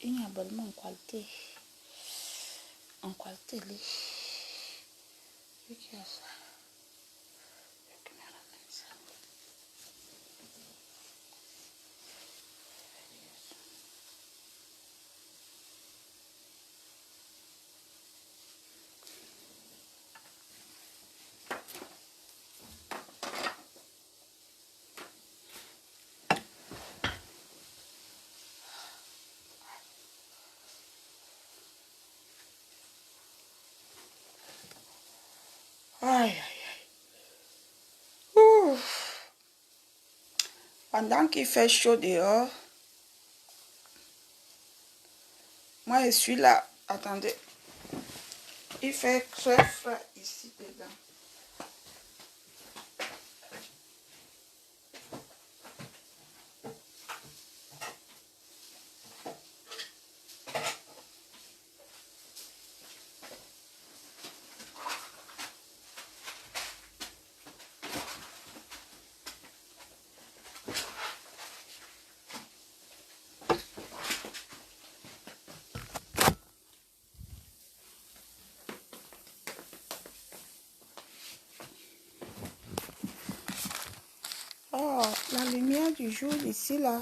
une abonnement en qualité. En qualité, lui. Lui qui a ça. Lui qui me ramène ça. Aïe, aïe, aïe. Ouf. Pendant qu'il fait chaud dehors, moi je suis là. Attendez. Il fait très frais ici dedans. Oh, la lumière du jour ici là.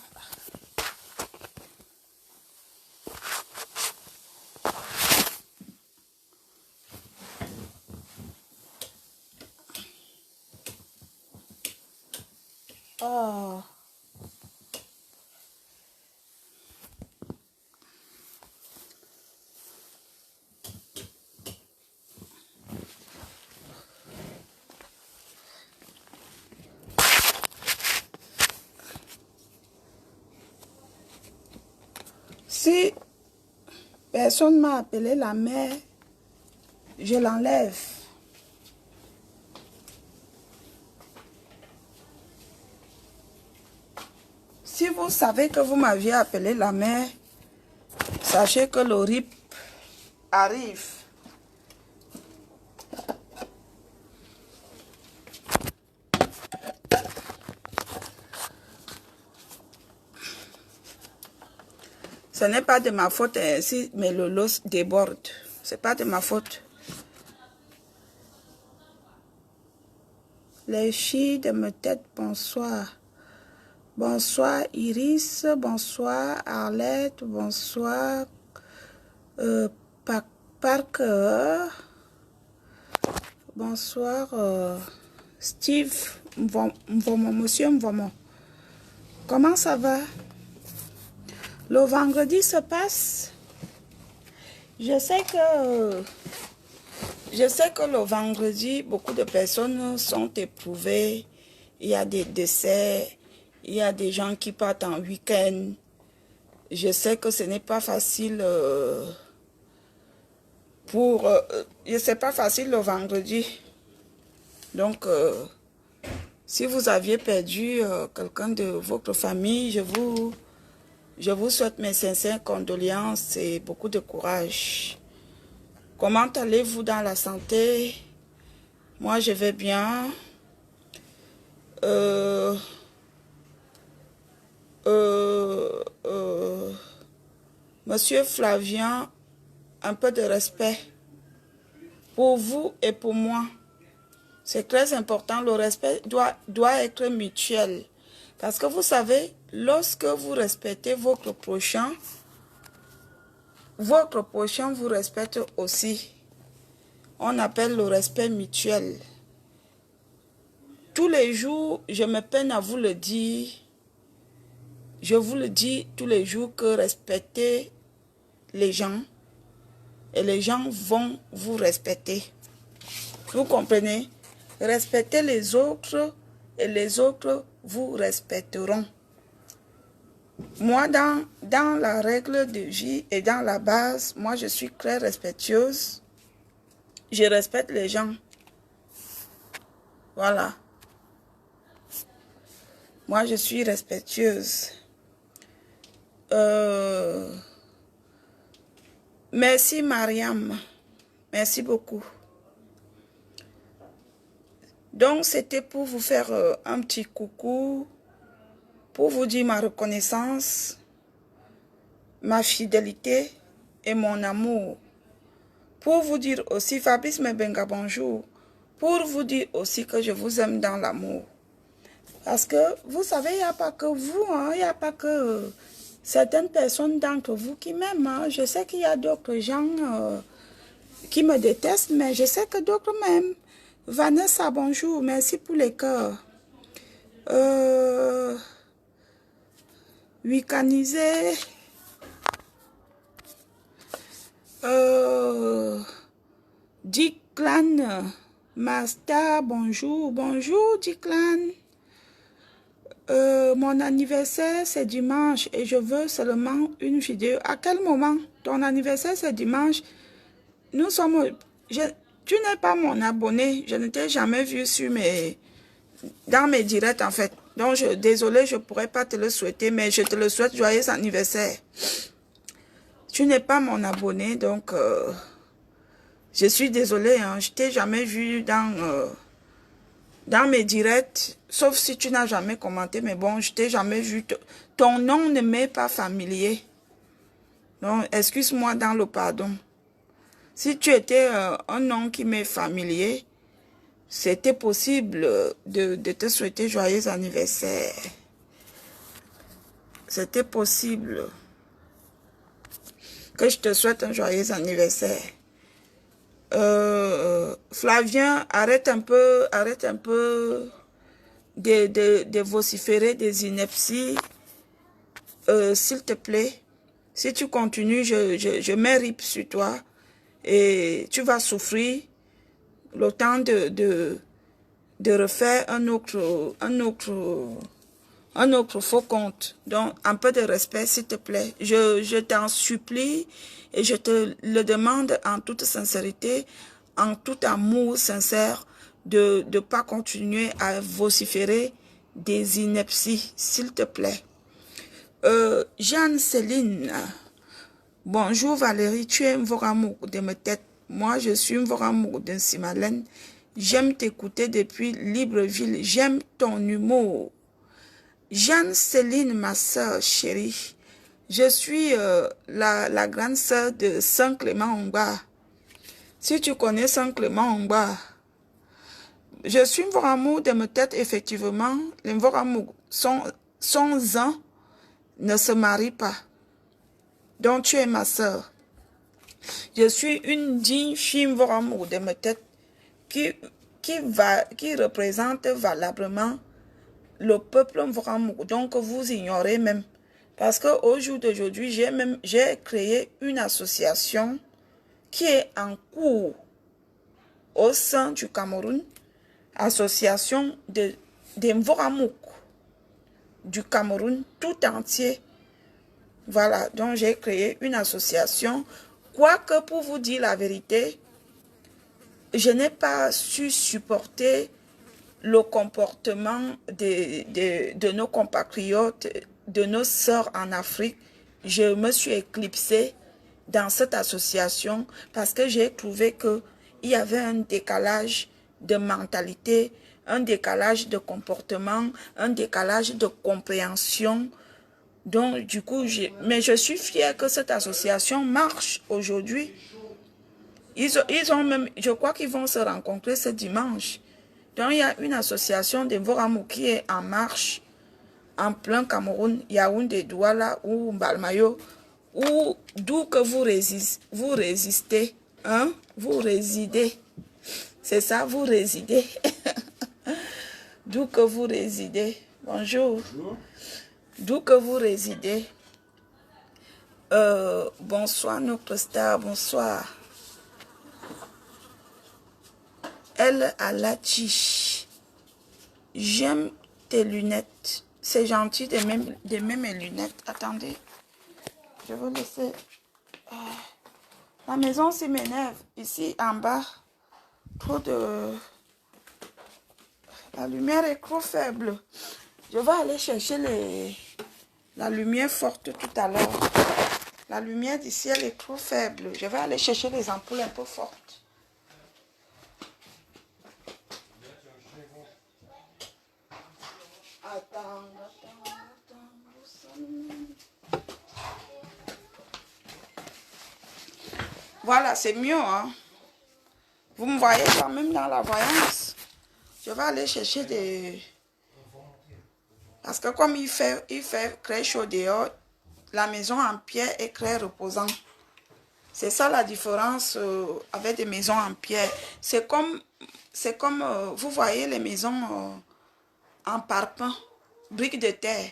Oh. Si personne m'a appelé la mère, je l'enlève. Si vous savez que vous m'aviez appelé la mère, sachez que le RIP arrive. Ce n'est pas de ma faute si mes lolos débordent. Ce n'est pas de ma faute. Les filles de me tête, bonsoir. Bonsoir Iris, bonsoir Arlette, bonsoir Parker, bonsoir Steve, monsieur Mvomo. Comment ça va? Le vendredi se passe. Je sais que le vendredi, beaucoup de personnes sont éprouvées. Il y a des décès, il y a des gens qui partent en week-end. Je sais que ce n'est pas facile c'est pas facile le vendredi. Donc, si vous aviez perdu quelqu'un de votre famille, je vous souhaite mes sincères condoléances et beaucoup de courage. Comment allez-vous dans la santé? Moi, je vais bien. Monsieur Flavien, un peu de respect pour vous et pour moi. C'est très important. Le respect doit être mutuel. Parce que vous savez, lorsque vous respectez votre prochain vous respecte aussi. On appelle le respect mutuel. Tous les jours, je me peine à vous le dire. Je vous le dis tous les jours que respectez les gens et les gens vont vous respecter. Vous comprenez? Respectez les autres et les autres vous respecteront. Moi, dans la règle de vie et dans la base, moi, je suis très respectueuse. Je respecte les gens. Voilà. Moi, je suis respectueuse. Merci, Mariam. Merci beaucoup. Donc, c'était pour vous faire un petit coucou, pour vous dire ma reconnaissance. ma fidélité et mon amour. Pour vous dire aussi, Fabrice Mebenga, bonjour. Pour vous dire aussi que je vous aime dans l'amour. Parce que, vous savez, il n'y a pas que vous, il n'y a pas que certaines personnes d'entre vous qui m'aiment. Je sais qu'il y a d'autres gens qui me détestent, mais je sais que d'autres m'aiment. Vanessa, bonjour, merci pour les cœurs. Wicanisé. Diclan, Master, bonjour, bonjour Diclan. Mon anniversaire c'est dimanche et je veux seulement une vidéo. À quel moment? Ton anniversaire c'est dimanche. Nous sommes... tu n'es pas mon abonné. Je ne t'ai jamais vu dans mes directs en fait. Donc désolé, je ne pourrais pas te le souhaiter, mais je te le souhaite joyeux anniversaire. Tu n'es pas mon abonné, donc je suis désolé. Je ne t'ai jamais vu dans mes directs, sauf si tu n'as jamais commenté, mais bon, je t'ai jamais vu. Ton nom ne m'est pas familier. Donc, excuse-moi dans le pardon. Si tu étais un nom qui m'est familier, c'était possible de te souhaiter joyeux anniversaire. C'était possible que je te souhaite un joyeux anniversaire. Flavien, arrête un peu de vociférer des inepties, s'il te plaît. Si tu continues, je mets rip sur toi et tu vas souffrir le temps de refaire un autre faux compte. Donc, un peu de respect, s'il te plaît. Je t'en supplie et je te le demande en toute sincérité, en tout amour sincère, de ne pas continuer à vociférer des inepties, s'il te plaît. Jeanne-Céline, bonjour Valérie, tu es un voramour de ma tête. Moi, je suis un voramour de Simalène. J'aime t'écouter depuis Libreville. J'aime ton humour. Jeanne-Céline, ma soeur chérie, je suis la grande soeur de Saint-Clément-Ongba. Si tu connais Saint-Clément-Ongba, je suis un amour de ma tête, effectivement. Les amours sont un, ne se marient pas. Donc tu es ma soeur. Je suis une digne fille amour de ma tête qui représente valablement le peuple Mvoramouk, donc vous ignorez même. Parce qu'au jour d'aujourd'hui, j'ai créé une association qui est en cours au sein du Cameroun, association des Mvoramouk du Cameroun tout entier. Voilà, donc j'ai créé une association. Quoique, pour vous dire la vérité, je n'ai pas su supporter le comportement de nos compatriotes, de nos sœurs en Afrique. Je me suis éclipsée dans cette association parce que j'ai trouvé qu'il y avait un décalage de mentalité, un décalage de comportement, un décalage de compréhension. Donc, du coup, mais je suis fière que cette association marche aujourd'hui. Ils ont même, je crois qu'ils vont se rencontrer ce dimanche. Donc, il y a une association de Mvoramouk qui est en marche en plein Cameroun, Yaoundé, Douala ou Mbalmayo, ou d'où que vous résistez, hein? Vous résidez. C'est ça, vous résidez. D'où que vous résidez. Bonjour. Bonjour. D'où que vous résidez. Bonsoir, notre star, bonsoir. Elle a la tige. J'aime tes lunettes. C'est gentil d'aimer mes lunettes. Attendez. Je vais laisser. La maison s'y m'énerve. Ici en bas. Trop de. La lumière est trop faible. Je vais aller chercher la lumière forte tout à l'heure. La lumière d'ici, elle est trop faible. Je vais aller chercher les ampoules un peu fortes. Attends. Voilà, c'est mieux, hein. Vous me voyez quand même dans la voyance. Je vais aller chercher des... Parce que comme il fait très chaud dehors, la maison en pierre est très reposant. C'est ça la différence avec des maisons en pierre. C'est comme vous voyez les maisons en parpaing, briques de terre.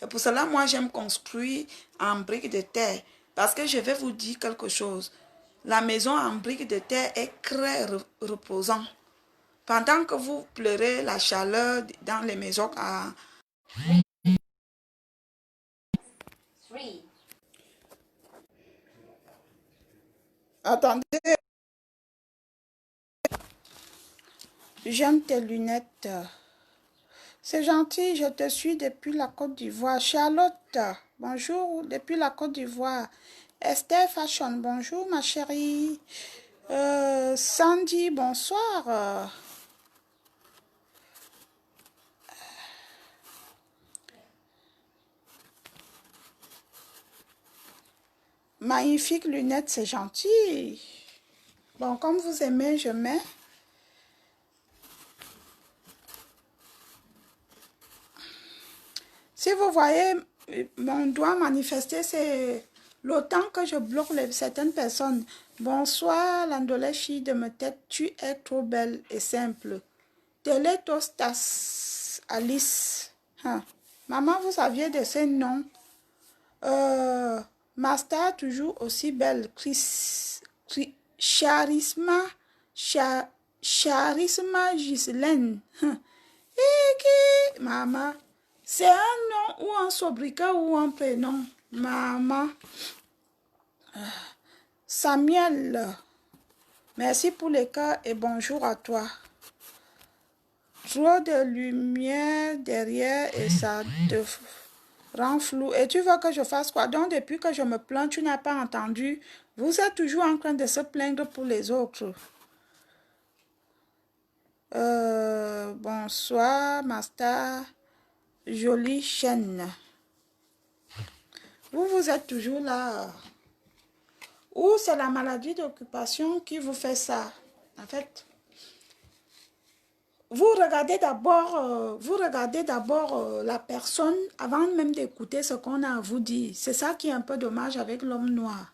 C'est pour cela moi j'aime construire en briques de terre. Parce que je vais vous dire quelque chose. La maison en briques de terre est très reposant. Pendant que vous pleurez la chaleur dans les maisons à... Attendez, j'aime tes lunettes. C'est gentil, je te suis depuis la Côte d'Ivoire. Charlotte, bonjour, depuis la Côte d'Ivoire. Esther Fashion, bonjour ma chérie. Sandy, bonsoir. Magnifique lunettes, c'est gentil. Bon, comme vous aimez, je mets. Si vous voyez mon doigt manifester, c'est le temps que je bloque certaines personnes. Bonsoir, Landolechi de me tête, tu es trop belle et simple. Teletostas, Alice. Hein. Maman, vous saviez de ces noms. Master, toujours aussi belle. Charisma, Charisma Ghislaine. Maman, c'est un nom ou un sobriquet ou un prénom. Maman. Samuel, merci pour les cœurs et bonjour à toi. Trop de lumière derrière et ça te rend flou. Et tu veux que je fasse quoi? Donc, depuis que je me plains, tu n'as pas entendu. Vous êtes toujours en train de se plaindre pour les autres. Bonsoir, Master. Jolie chaîne. Vous êtes toujours là. Ou c'est la maladie d'occupation qui vous fait ça. En fait, vous regardez d'abord la personne avant même d'écouter ce qu'on a à vous dire. C'est ça qui est un peu dommage avec l'homme noir.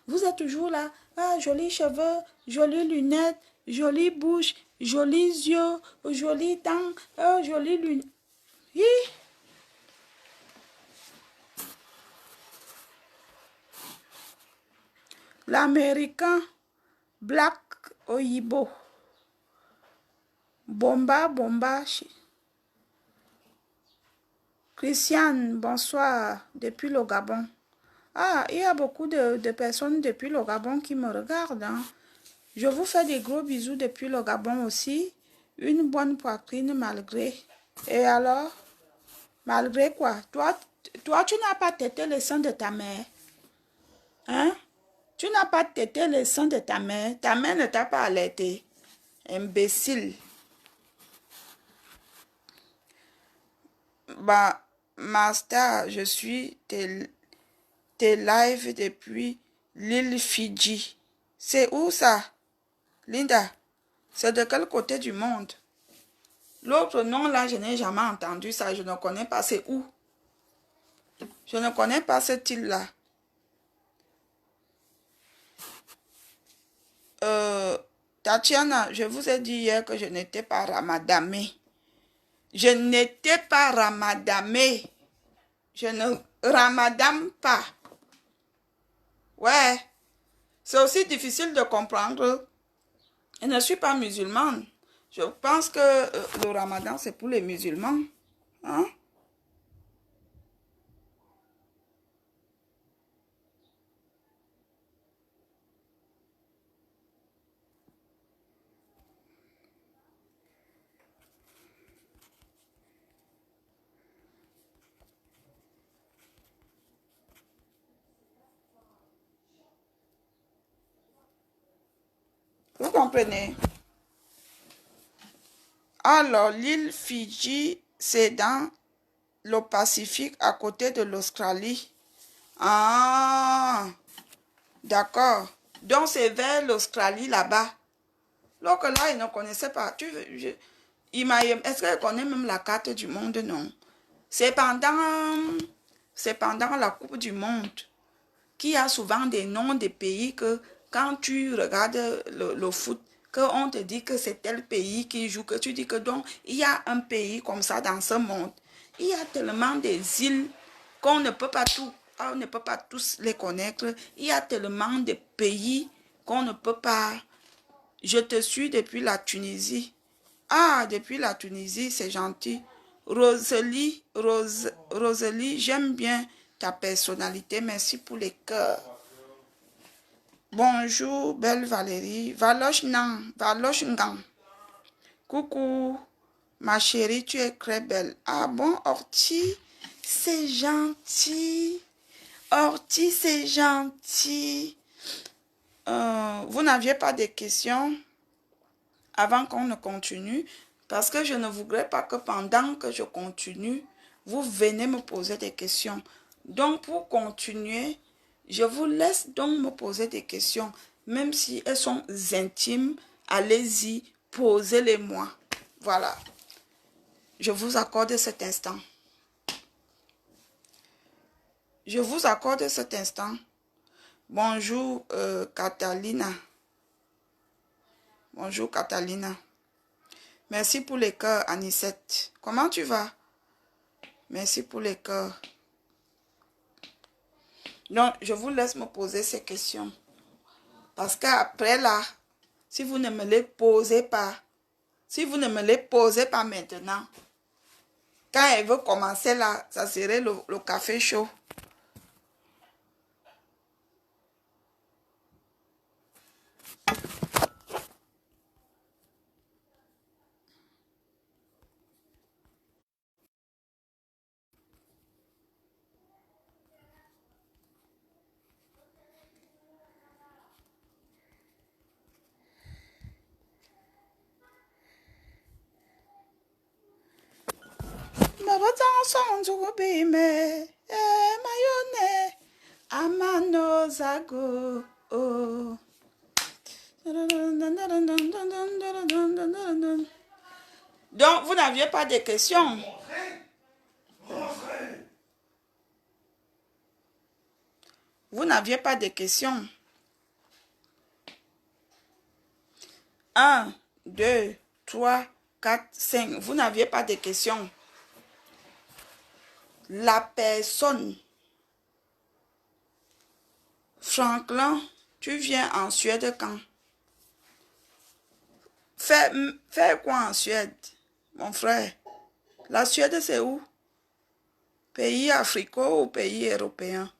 Vous êtes toujours là, ah, jolis cheveux, jolies lunettes, jolie bouche, jolis yeux, jolies dents, jolies lunettes. Oui. L'américain Black Oyibo. Bomba. Christiane, bonsoir, depuis le Gabon. Ah, il y a beaucoup de personnes depuis le Gabon qui me regardent. Hein. Je vous fais des gros bisous depuis le Gabon aussi. Une bonne poitrine malgré. Et alors, malgré quoi? Toi tu n'as pas tété le sein de ta mère. Hein? Tu n'as pas tété le sein de ta mère. Ta mère ne t'a pas allaité. Imbécile. Bah, Master, je suis tes lives depuis l'île Fidji. C'est où ça? Linda, c'est de quel côté du monde? L'autre nom là, je n'ai jamais entendu ça. Je ne connais pas. C'est où? Je ne connais pas cette île-là. Tatiana, je vous ai dit hier que je n'étais pas ramadamée. Je n'étais pas ramadamée. Je ne ramadame pas. Ouais. C'est aussi difficile de comprendre. Je ne suis pas musulmane. Je pense que le ramadan, c'est pour les musulmans. Hein? Vous comprenez? Alors, l'île Fidji, c'est dans le Pacifique, à côté de l'Australie. Ah, d'accord. Donc, c'est vers l'Australie, là-bas. Donc là, il ne connaissait pas. Est-ce qu'il connaît même la carte du monde? Non. C'est pendant la Coupe du Monde qu'il y a souvent des noms des pays que quand tu regardes le foot, qu'on te dit que c'est tel pays qui joue, que tu dis que donc il y a un pays comme ça dans ce monde. Il y a tellement des îles qu'on ne peut pas on ne peut pas tous les connaître. Il y a tellement de pays qu'on ne peut pas. Je te suis depuis la Tunisie. Ah, depuis la Tunisie, c'est gentil. Rosalie, j'aime bien ta personnalité. Merci pour les cœurs. Bonjour, belle Valérie. Valoche Ngan. Coucou, ma chérie, tu es très belle. Ah bon, Orti, c'est gentil. Orti, c'est gentil. Vous n'aviez pas de questions avant qu'on ne continue? Parce que je ne voudrais pas que pendant que je continue, vous venez me poser des questions. Donc, pour continuer, je vous laisse donc me poser des questions. Même si elles sont intimes, allez-y, posez-les-moi. Voilà. Je vous accorde cet instant. Je vous accorde cet instant. Bonjour, Catalina. Bonjour, Catalina. Merci pour les cœurs, Anicette. Comment tu vas? Merci pour les cœurs. Donc, je vous laisse me poser ces questions. Parce qu'après là, si vous ne me les posez pas, si vous ne me les posez pas maintenant, quand elle veut commencer là, ça serait le café chaud. Amano Zago. Donc, vous n'aviez pas de questions? Vous n'aviez pas de questions? 1, 2, 3, 4, 5. Vous n'aviez pas de questions? La personne. Franklin, tu viens en Suède quand? Faire quoi en Suède, mon frère? La Suède, c'est où? Pays africain ou pays européen?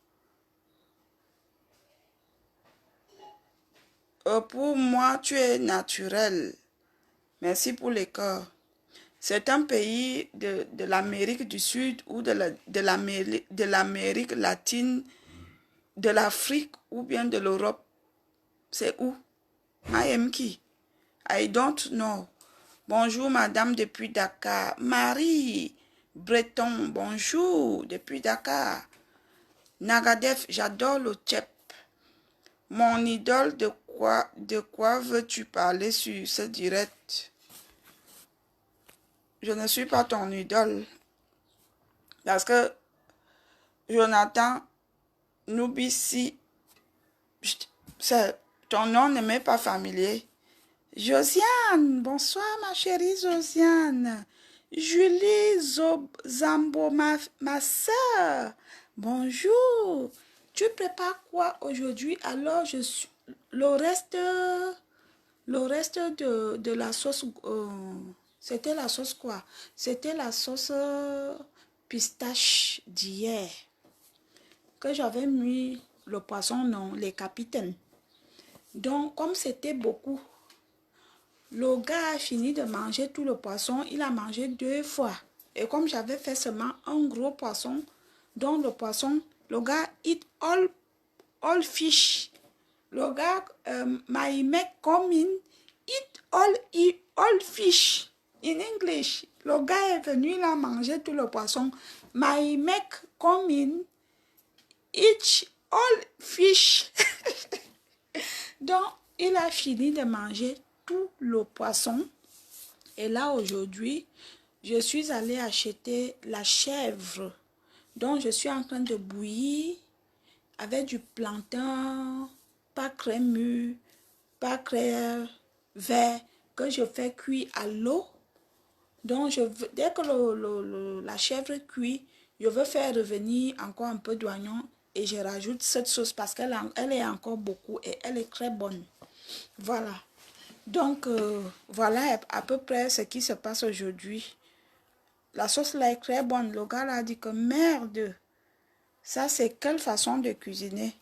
Pour moi, tu es naturel. Merci pour les cœurs. C'est un pays de l'Amérique du Sud ou de l'Amérique latine, de l'Afrique ou bien de l'Europe. C'est où? I am qui? I don't know. Bonjour, madame, depuis Dakar. Marie Breton, bonjour, depuis Dakar. Nagadef, j'adore le tchèp. Mon idole, de quoi veux-tu parler sur ce direct? Je ne suis pas ton idole. Parce que Jonathan Noubissi, ton nom ne m'est pas familier. Josiane, bonsoir ma chérie Josiane. Julie Zambo, ma soeur. Bonjour. Tu prépares quoi aujourd'hui? Alors, le reste de la sauce, c'était la sauce quoi? C'était la sauce pistache d'hier. Que j'avais mis le poisson, non, les capitaines. Donc, comme c'était beaucoup, le gars a fini de manger tout le poisson. Il a mangé 2 fois. Et comme j'avais fait seulement un gros poisson, donc le poisson, le gars eat all fish. Le gars, my make come in, eat all fish. In English, le gars est venu, il a mangé tout le poisson. My make come in, eat all fish. Donc, il a fini de manger tout le poisson. Et là, aujourd'hui, je suis allée acheter la chèvre. Donc, je suis en train de bouillir avec du plantain, pas crémeux, pas clair, vert, que je fais cuire à l'eau. Donc, dès que la chèvre cuit, je veux faire revenir encore un peu d'oignon et je rajoute cette sauce parce elle est encore beaucoup et elle est très bonne. Voilà. Donc, voilà à peu près ce qui se passe aujourd'hui. La sauce là est très bonne. Le gars là a dit que merde, ça c'est quelle façon de cuisiner?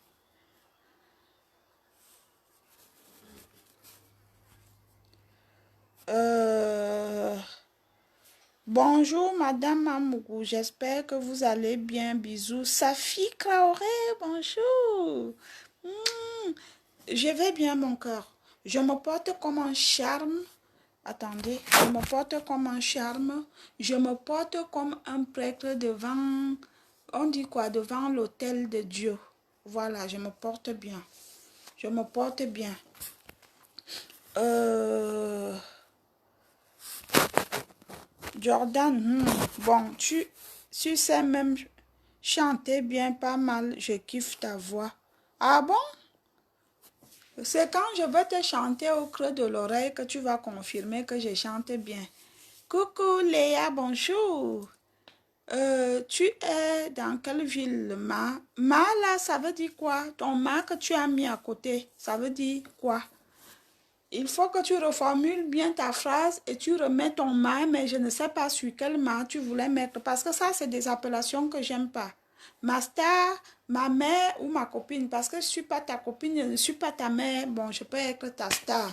Euh, Bonjour Madame Mamougou, j'espère que vous allez bien. Bisous. Safi Traoré, bonjour. Hmm, je vais bien mon cœur. Je me porte comme un charme. Attendez, je me porte comme un charme. Je me porte comme un prêtre devant, on dit quoi, devant l'autel de Dieu. Voilà, je me porte bien. Je me porte bien. Euh, Jordan, bon, tu sais même chanter bien, pas mal. Je kiffe ta voix. Ah bon? C'est quand je vais te chanter au creux de l'oreille que tu vas confirmer que je chante bien. Coucou Léa, bonjour. Tu es dans quelle ville, Ma? Ma là, ça veut dire quoi? Ton Ma que tu as mis à côté, ça veut dire quoi? Il faut que tu reformules bien ta phrase et tu remets ton Ma, mais je ne sais pas sur quel Ma tu voulais mettre parce que ça, c'est des appellations que j'aime pas. Ma star, ma mère ou ma copine, parce que je ne suis pas ta copine, je ne suis pas ta mère, bon, je peux être ta star.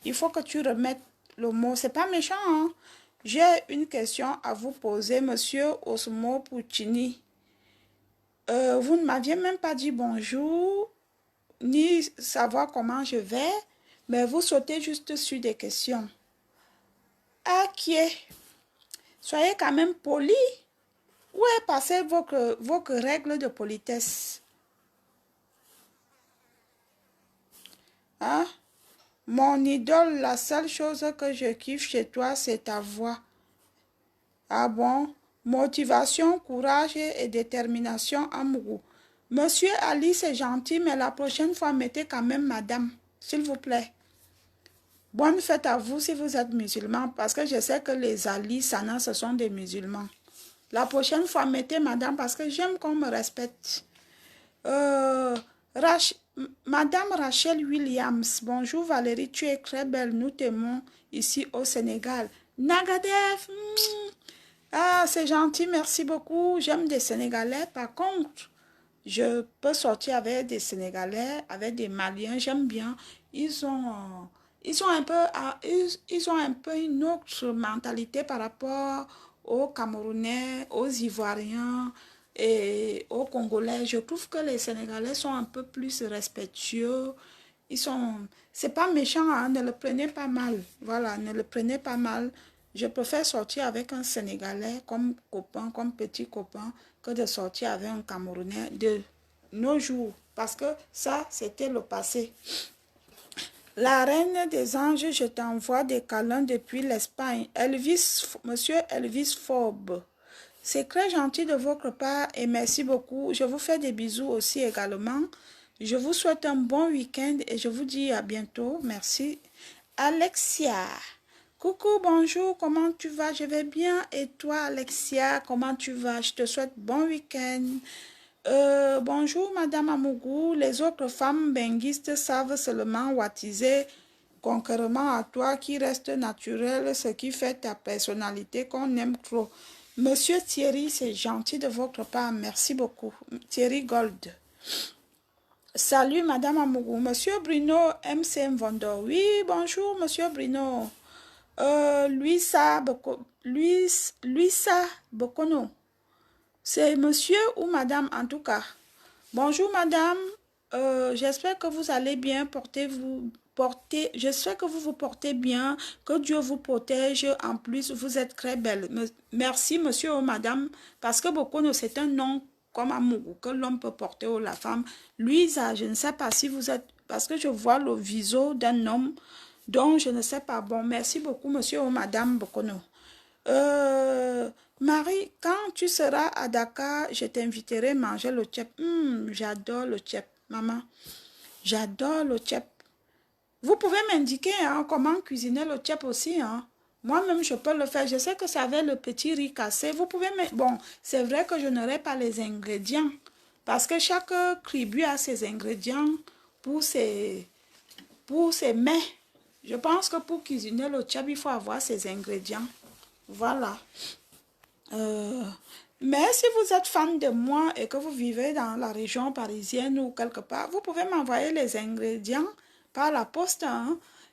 Il faut que tu remettes le mot, c'est pas méchant, hein? J'ai une question à vous poser, monsieur Osmo Puccini. Vous ne m'aviez même pas dit bonjour, ni savoir comment je vais, mais vous sautez juste sur des questions. Ok, soyez quand même poli. Où est passé vos règles de politesse? Hein? Mon idole, la seule chose que je kiffe chez toi, c'est ta voix. Ah bon? Motivation, courage et détermination, amoureux. Monsieur Ali, c'est gentil, mais la prochaine fois, mettez quand même madame, s'il vous plaît. Bonne fête à vous si vous êtes musulman, parce que je sais que les Ali, Sana, ce sont des musulmans. La prochaine fois, mettez madame, parce que j'aime qu'on me respecte. Euh, Madame Rachel Williams, bonjour Valérie, tu es très belle, nous t'aimons ici au Sénégal. Nagadef, ah c'est gentil, merci beaucoup, j'aime des Sénégalais, par contre, je peux sortir avec des Sénégalais, avec des Maliens, j'aime bien, ils ont un peu, ils ont un peu une autre mentalité par rapport aux Camerounais, aux Ivoiriens, et aux Congolais. Je trouve que les Sénégalais sont un peu plus respectueux. C'est pas méchant, hein, ne le prenez pas mal. Voilà, ne le prenez pas mal. Je préfère sortir avec un Sénégalais comme copain, comme petit copain, que de sortir avec un Camerounais de nos jours. Parce que ça, c'était le passé. La reine des anges, je t'envoie des câlins depuis l'Espagne. Monsieur Elvis Forbes. C'est très gentil de votre part et merci beaucoup. Je vous fais des bisous aussi également. Je vous souhaite un bon week-end et je vous dis à bientôt. Merci. Alexia. Coucou, bonjour, comment tu vas? Je vais bien. Et toi, Alexia, comment tu vas? Je te souhaite bon week-end. Bonjour, Madame Amougou. Les autres femmes benguistes savent seulement wattiser concurremment à toi qui reste naturel, ce qui fait ta personnalité qu'on aime trop. Monsieur Thierry, c'est gentil de votre part. Merci beaucoup. Thierry Gold. Salut, Madame Amougou. Monsieur Bruno MC Mvondo. Oui, bonjour, Monsieur Bruno. Luisa Bokono. C'est monsieur ou madame en tout cas. Bonjour madame, j'espère que vous allez bien, j'espère que vous vous portez bien, que Dieu vous protège, en plus vous êtes très belle. Merci monsieur ou madame, parce que Bokono c'est un nom comme amour que l'homme peut porter ou la femme. Louisa, je ne sais pas si vous êtes parce que je vois le visage d'un homme dont je ne sais pas. Bon, merci beaucoup, monsieur ou madame Bokono. Marie, quand tu seras à Dakar, je t'inviterai à manger le tchèp. J'adore le tchèp, maman. J'adore le tchèp. Vous pouvez m'indiquer comment cuisiner le tchèp aussi. Moi-même, je peux le faire. Je sais que ça avait le petit riz cassé. Vous pouvez me... Bon, c'est vrai que je n'aurai pas les ingrédients. Parce que chaque tribu a ses ingrédients pour ses mets. Je pense que pour cuisiner le tchèp, il faut avoir ses ingrédients. Voilà. Mais si vous êtes fan de moi et que vous vivez dans la région parisienne ou quelque part, vous pouvez m'envoyer les ingrédients par la poste.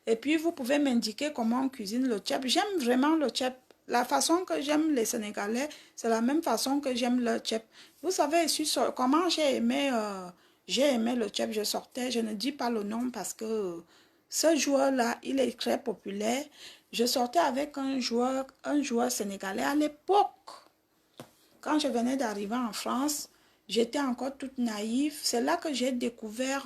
Et puis, vous pouvez m'indiquer comment on cuisine le tchèp. J'aime vraiment le tchèp. La façon que j'aime les Sénégalais, c'est la même façon que j'aime le tchèp. Vous savez comment j'ai aimé le tchèp. Je sortais, je ne dis pas le nom parce que ce joueur-là, il est très populaire. Je sortais avec un joueur sénégalais à l'époque. Quand je venais d'arriver en France, j'étais encore toute naïve. C'est là que j'ai découvert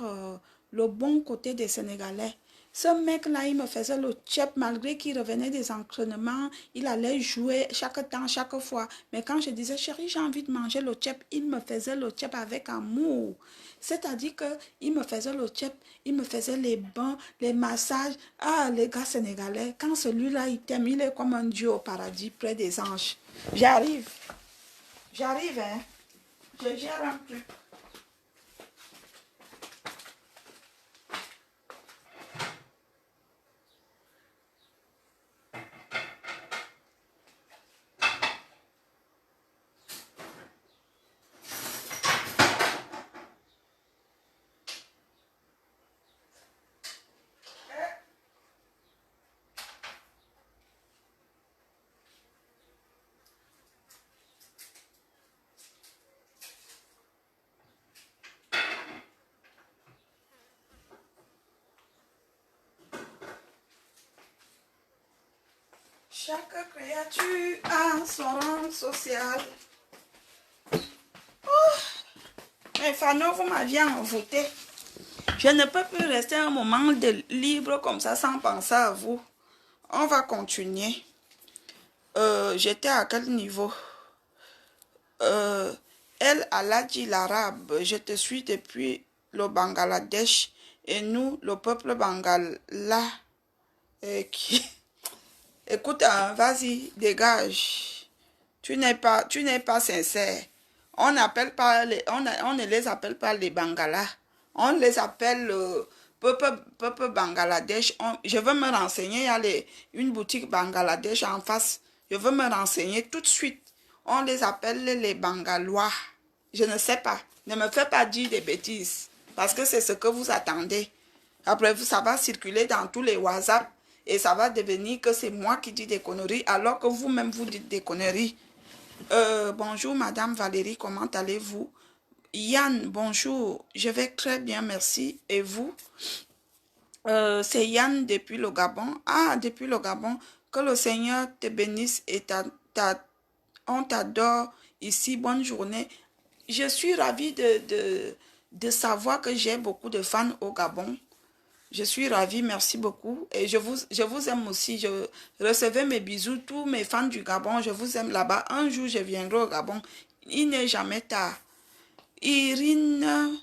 le bon côté des Sénégalais. Ce mec-là, il me faisait le tchèp malgré qu'il revenait des entraînements. Il allait jouer chaque temps, chaque fois. Mais quand je disais, chérie, j'ai envie de manger le tchèp, il me faisait le tchèp avec amour. C'est-à-dire qu'il me faisait le tchèp, il me faisait les bains, les massages. Ah, les gars sénégalais, quand celui-là, il t'aime, il est comme un dieu au paradis, près des anges. J'arrive, hein. Je gère un truc. Chaque créature a son rang social. Mais Fano, vous m'aviez envoûté. Je ne peux plus rester un moment de libre comme ça sans penser à vous. On va continuer. J'étais à quel niveau? Elle, elle a dit l'arabe. Je te suis depuis le Bangladesh. Et nous, le peuple bangala, qui... Écoute, vas-y, dégage. Tu n'es pas sincère. On ne les appelle pas les Bangalas. On les appelle le peuple Bangladesh. Je veux me renseigner. Il y a une boutique Bangladesh en face. Je veux me renseigner tout de suite. On les appelle les Bangalois. Je ne sais pas. Ne me fais pas dire des bêtises. Parce que c'est ce que vous attendez. Après, ça va circuler dans tous les WhatsApp. Et ça va devenir que c'est moi qui dis des conneries. Alors que vous-même, vous dites des conneries. Bonjour, Madame Valérie. Comment allez-vous? Yann, bonjour. Je vais très bien, merci. Et vous? C'est Yann depuis le Gabon. Ah, depuis le Gabon. Que le Seigneur te bénisse et on t'adore ici. Bonne journée. Je suis ravie de savoir que j'ai beaucoup de fans au Gabon. Je suis ravie, merci beaucoup. Et je vous aime aussi. Je recevais mes bisous, tous mes fans du Gabon. Je vous aime là-bas. Un jour, je viendrai au Gabon. Il n'est jamais tard. Irine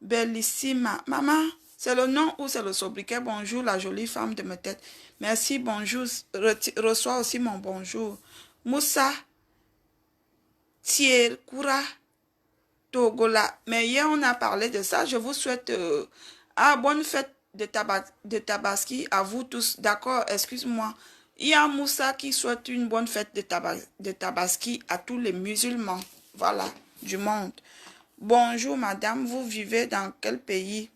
Bellissima. Maman, c'est le nom ou c'est le sobriquet? Bonjour, la jolie femme de ma tête. Merci, bonjour. Reçois aussi mon bonjour. Moussa Tierkoura Togola. Mais hier, on a parlé de ça. Je vous souhaite bonne fête de Tabaski à vous tous. D'accord, excuse-moi. Il y a Moussa qui souhaite une bonne fête de Tabaski à tous les musulmans. Voilà, du monde. Bonjour madame, vous vivez dans quel pays?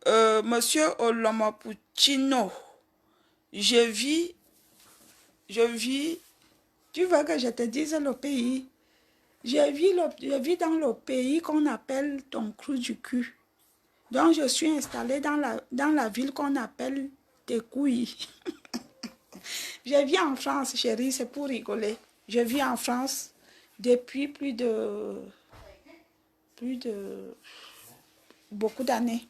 Monsieur Olomopuccino, je vis, tu veux que je te dise le pays? Je vis dans le pays qu'on appelle ton trou du cul. Donc, je suis installée dans la ville qu'on appelle Tekouy. Je vis en France, chérie, c'est pour rigoler. Je vis en France depuis plus de beaucoup d'années.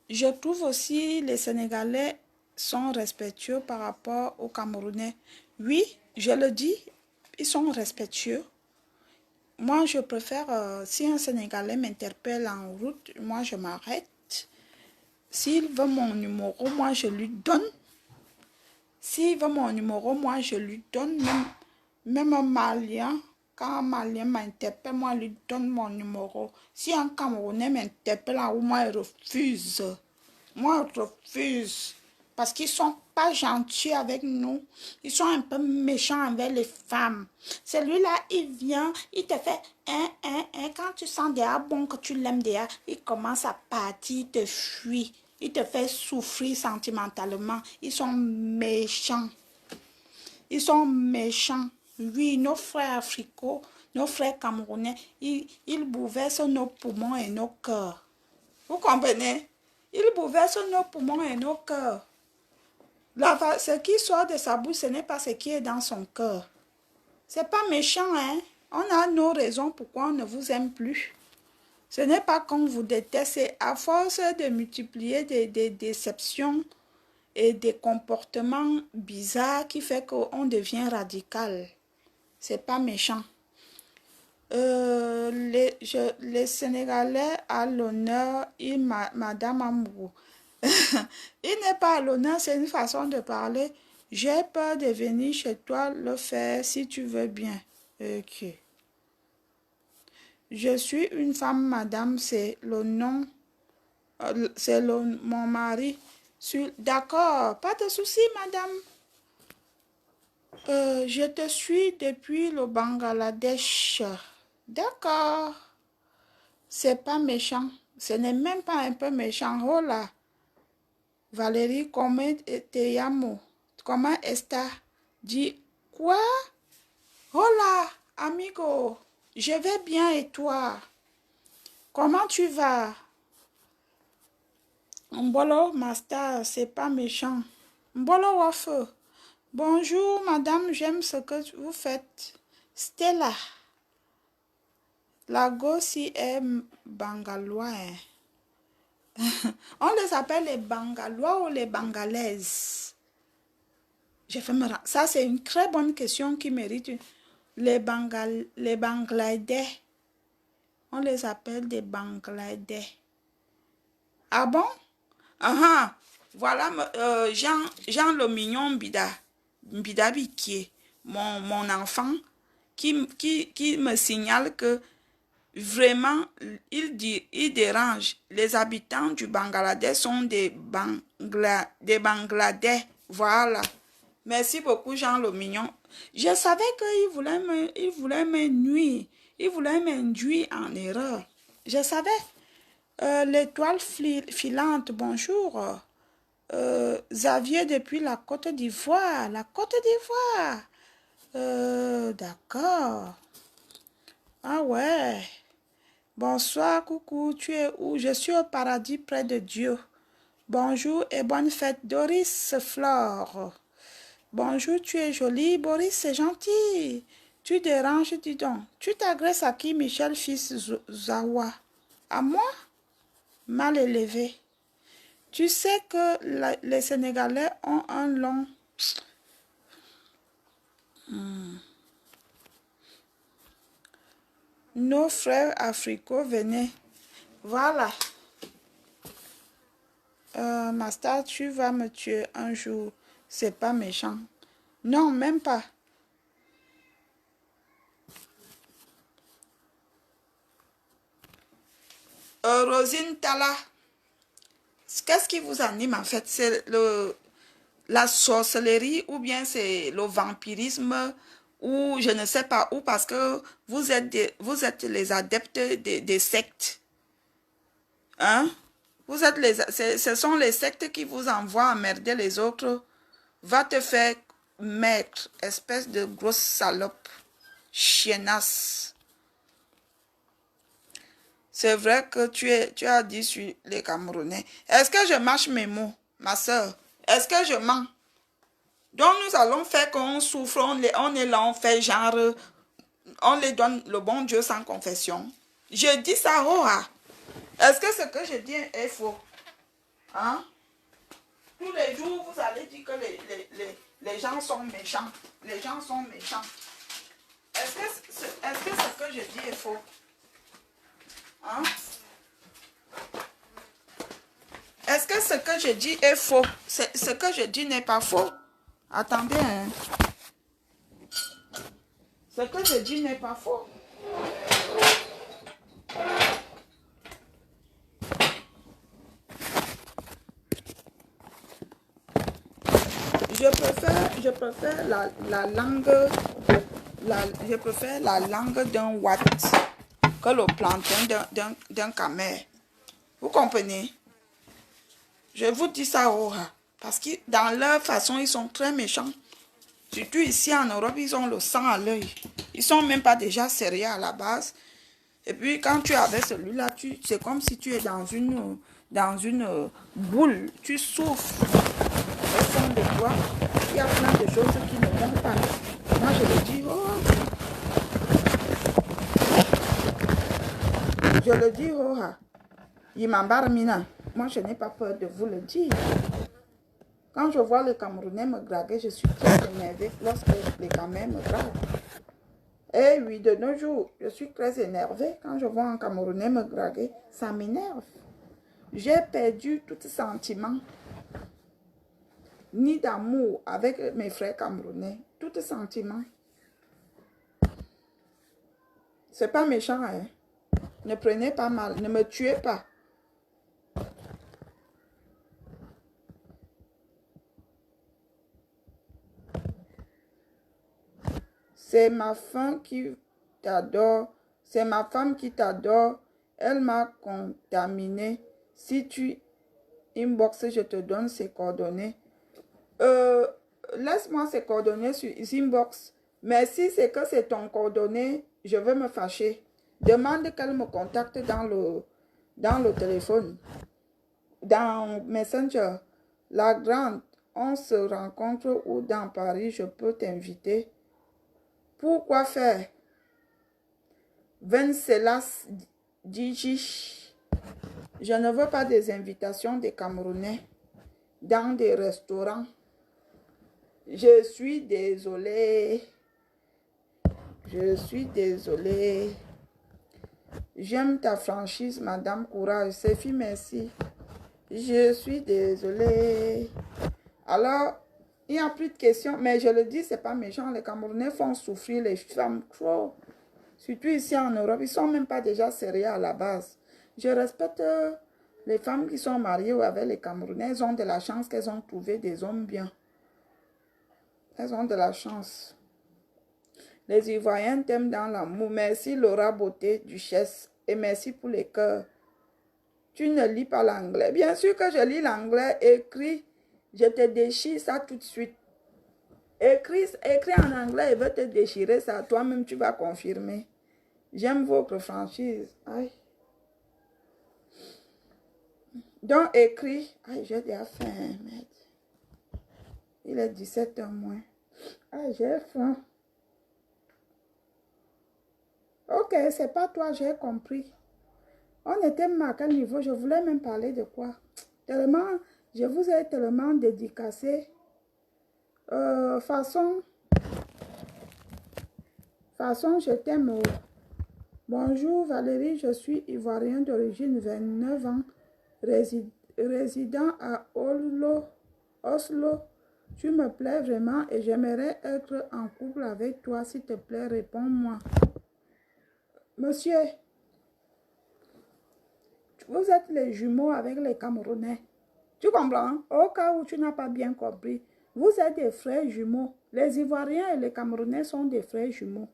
Je trouve aussi les Sénégalais sont respectueux par rapport aux Camerounais. Oui, je le dis, ils sont respectueux. Moi, je préfère, si un Sénégalais m'interpelle en route, moi, je m'arrête. S'il veut mon numéro, moi, je lui donne. S'il veut mon numéro, moi, je lui donne. Même un Malien, quand un Malien m'interpelle, moi, je lui donne mon numéro. Si un Camerounais m'interpelle en route, moi, je refuse. Moi, je refuse. Parce qu'ils sont pas gentils avec nous. Ils sont un peu méchants avec les femmes. Celui-là, il vient, il te fait quand tu sens déjà bon que tu l'aimes déjà, il commence à partir, il te fuit. Il te fait souffrir sentimentalement. Ils sont méchants. Ils sont méchants. Oui, nos frères africains, nos frères camerounais, ils bouleversent nos poumons et nos cœurs. Vous comprenez? Ils bouleversent nos poumons et nos cœurs. Ce qui sort de sa bouche, ce n'est pas ce qui est dans son cœur. C'est pas méchant, hein? On a nos raisons pourquoi on ne vous aime plus. Ce n'est pas qu'on vous déteste, c'est à force de multiplier des déceptions et des comportements bizarres qui fait qu'on devient radical. C'est pas méchant. Les Sénégalais à l'honneur, Madame Ambrou. Il n'est pas à l'honneur, c'est une façon de parler. J'ai peur de venir chez toi le faire si tu veux bien. Ok. Je suis une femme, madame, c'est le nom, c'est mon mari. D'accord, pas de souci, madame. Je te suis depuis le Bangladesh. D'accord. C'est pas méchant. Ce n'est même pas un peu méchant. Oh là. Valérie, comment te llamo? Comment está? Dis quoi? Hola, amigo. Je vais bien et toi? Comment tu vas? Mbolo, master, c'est pas méchant. Mbolo wafe. Bonjour, madame, j'aime ce que vous faites. Stella. La gossi est bangalois. On les appelle les bangalois ou les bangalaises? Ça, c'est une très bonne question qui mérite les Bangladais. On les appelle des Bangladais. Ah bon? Voilà Jean le mignon Mbida Bikié, mon enfant, qui me signale que vraiment, il dérange. Les habitants du Bangladesh sont des Bangladais. Voilà. Merci beaucoup, Jean le mignon. Je savais qu'il voulait me nuire. Il voulait m'induire en erreur. Je savais. L'étoile filante, bonjour. Xavier depuis la Côte d'Ivoire. La Côte d'Ivoire. D'accord. Ah ouais. Bonsoir, coucou. Tu es où? Je suis au paradis près de Dieu. Bonjour et bonne fête, Doris Flore. Bonjour, tu es jolie. Boris, c'est gentil. Tu déranges, dis donc. Tu t'agresses à qui, Michel, fils Zawa? À moi? Mal élevé. Tu sais que les Sénégalais ont un long... Nos frères africains venaient. Voilà. Master, tu vas me tuer un jour. C'est pas méchant. Non, même pas. Rosine Tala, qu'est-ce qui vous anime en fait? C'est la sorcellerie ou bien c'est le vampirisme ou je ne sais pas où parce que vous êtes les adeptes des sectes. Hein? Ce sont les sectes qui vous envoient emmerder les autres. Va te faire maître, espèce de grosse salope, chiennasse. C'est vrai que tu as dit sur les Camerounais. Est-ce que je mâche mes mots, ma soeur? Est-ce que je mens? Donc nous allons faire qu'on souffre, on est là, on fait genre, on les donne le bon Dieu sans confession. Je dis ça, oh ah. Est-ce que ce que je dis est faux? Hein? Tous les jours, vous allez dire que les gens sont méchants. Les gens sont méchants. Est-ce que ce que je dis est faux? Hein? Est-ce que ce que je dis est faux? Ce que je dis n'est pas faux. Attendez, hein. Ce que je dis n'est pas faux. Je préfère la langue, je préfère la langue d'un watt que le plantain d'un camère. Vous comprenez? Je vous dis ça, parce que dans leur façon, ils sont très méchants. Surtout ici en Europe, ils ont le sang à l'œil. Ils ne sont même pas déjà sérieux à la base. Et puis quand tu es avec celui-là, c'est comme si tu es dans une boule. Tu souffres. Au fond de toi, il y a plein de choses qui ne vont pas. Moi, je le dis, Je le dis, Yimambarmina. Moi, je n'ai pas peur de vous le dire. Quand je vois les Camerounais me draguer, je suis très énervée lorsque les Camerounais me draguent. Et oui, de nos jours, je suis très énervée quand je vois un Camerounais me draguer. Ça m'énerve. J'ai perdu tout sentiment, ni d'amour avec mes frères camerounais. Tout sentiment. C'est pas méchant, hein. Ne prenez pas mal, ne me tuez pas. C'est ma femme qui t'adore. C'est ma femme qui t'adore. Elle m'a contaminé. Si tu inbox, je te donne ses coordonnées. Laisse-moi ses coordonnées sur inbox. Mais si c'est que c'est ton coordonnée, je veux me fâcher. Demande qu'elle me contacte dans le téléphone. Dans Messenger. La grande, on se rencontre ou dans Paris, je peux t'inviter. Pourquoi faire? Vencelas Diji. Je ne veux pas des invitations des Camerounais dans des restaurants. Je suis désolée. Je suis désolée. J'aime ta franchise, Madame Courage. Sophie, merci. Je suis désolée. Alors, il n'y a plus de questions. Mais je le dis, ce n'est pas méchant. Les Camerounais font souffrir les femmes trop. Surtout ici en Europe, ils ne sont même pas déjà sérieux à la base. Je respecte les femmes qui sont mariées avec les Camerounais. Elles ont de la chance qu'elles ont trouvé des hommes bien. Elles ont de la chance. Les Ivoiriens t'aiment dans l'amour. Merci Laura Beauté, Duchesse. Et merci pour les cœurs. Tu ne lis pas l'anglais. Bien sûr que je lis l'anglais. Écris. Je te déchire ça tout de suite. Écris en anglais et veut te déchirer ça. Toi-même, tu vas confirmer. J'aime votre franchise. Aïe. Donc, écris. Aïe, j'ai déjà faim. Merde. Il est 17h moins. Aïe, j'ai faim. Ok, c'est pas toi, j'ai compris. On était même à quel niveau? Je voulais même parler de quoi? Tellement, je vous ai tellement dédicacé. Façon, je t'aime. Bonjour Valérie, je suis ivoirien d'origine, 29 ans, résident à Oslo. Tu me plais vraiment et j'aimerais être en couple avec toi, s'il te plaît, réponds-moi. Monsieur, vous êtes les jumeaux avec les Camerounais. Tu comprends? Au cas où tu n'as pas bien compris, vous êtes des frères jumeaux. Les Ivoiriens et les Camerounais sont des frères jumeaux.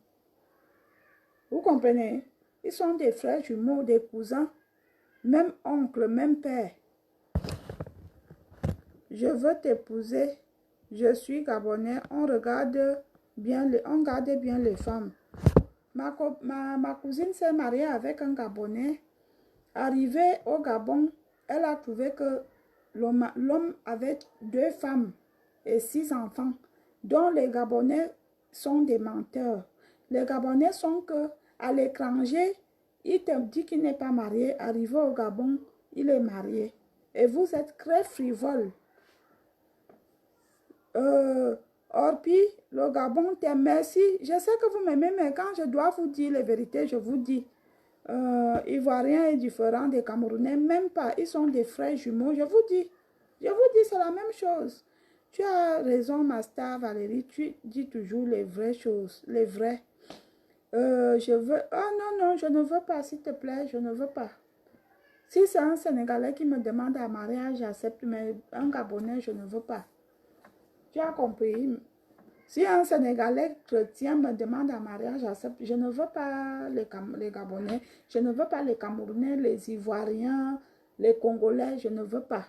Vous comprenez? Ils sont des frères jumeaux, des cousins, même oncle, même père. Je veux t'épouser. Je suis Gabonais. On garde bien les femmes. Ma cousine s'est mariée avec un Gabonais. Arrivée au Gabon, elle a trouvé que l'homme avait 2 femmes et 6 enfants, dont les Gabonais sont des menteurs. Les Gabonais sont que à l'étranger, il te dit qu'il n'est pas marié. Arrivé au Gabon, il est marié. Et vous êtes très frivole. Orpi, le Gabon t'aime, merci. Je sais que vous m'aimez, mais quand je dois vous dire les vérités, je vous dis. Ivoirien est différent des Camerounais, même pas. Ils sont des frères jumeaux, je vous dis. Je vous dis, c'est la même chose. Tu as raison, ma star Valérie, tu dis toujours les vraies choses, les vraies. Je veux... Oh non, non, je ne veux pas, s'il te plaît, je ne veux pas. Si c'est un Sénégalais qui me demande un mariage, j'accepte, mais un Gabonais, je ne veux pas. Tu as compris? Si un Sénégalais chrétien me demande un mariage, j'accepte. Je ne veux pas les Gabonais, je ne veux pas les Camerounais, les Ivoiriens, les Congolais, je ne veux pas.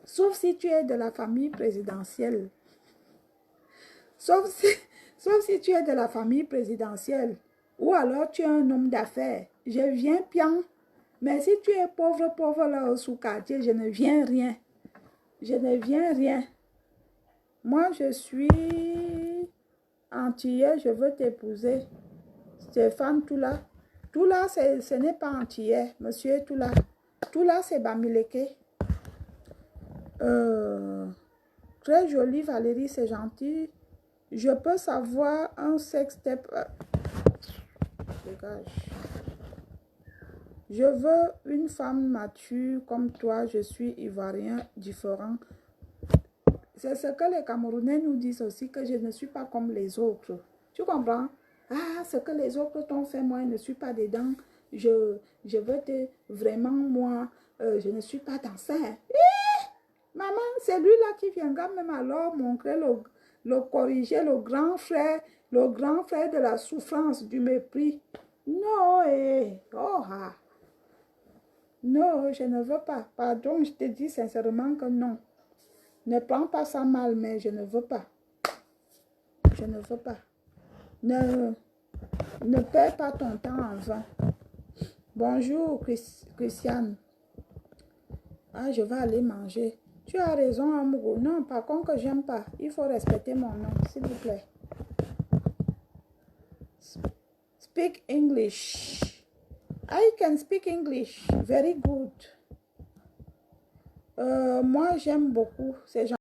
Sauf si tu es de la famille présidentielle. Sauf si tu es de la famille présidentielle. Ou alors tu es un homme d'affaires. Je viens bien. Mais si tu es pauvre, pauvre là au sous-quartier, je ne viens rien. Je ne viens rien. Moi, je suis antillais, je veux t'épouser. Stéphane Toula. Toula, ce n'est pas antillais, monsieur Toula. Toula, c'est Bamileke. Très jolie, Valérie, c'est gentil. Je peux savoir un sextape. Dégage. Je veux une femme mature comme toi. Je suis ivoirien, différent. C'est ce que les Camerounais nous disent aussi, que je ne suis pas comme les autres. Tu comprends? Ah, ce que les autres t'ont fait, moi, je ne suis pas dedans. Je veux te... Vraiment, moi, je ne suis pas dans ça. Maman, c'est lui-là qui viendra même alors montrer le corriger, le grand frère de la souffrance, du mépris. Non, oh, ah. Non, je ne veux pas. Pardon, je te dis sincèrement que non. Ne prends pas ça mal, mais je ne veux pas. Je ne veux pas. Ne perds pas ton temps en vain. Bonjour, Christiane. Ah, je vais aller manger. Tu as raison, amoureux. Non, par contre, j'aime pas. Il faut respecter mon nom, s'il vous plaît. Speak English. I can speak English. Very good. Moi, j'aime beaucoup ces gens.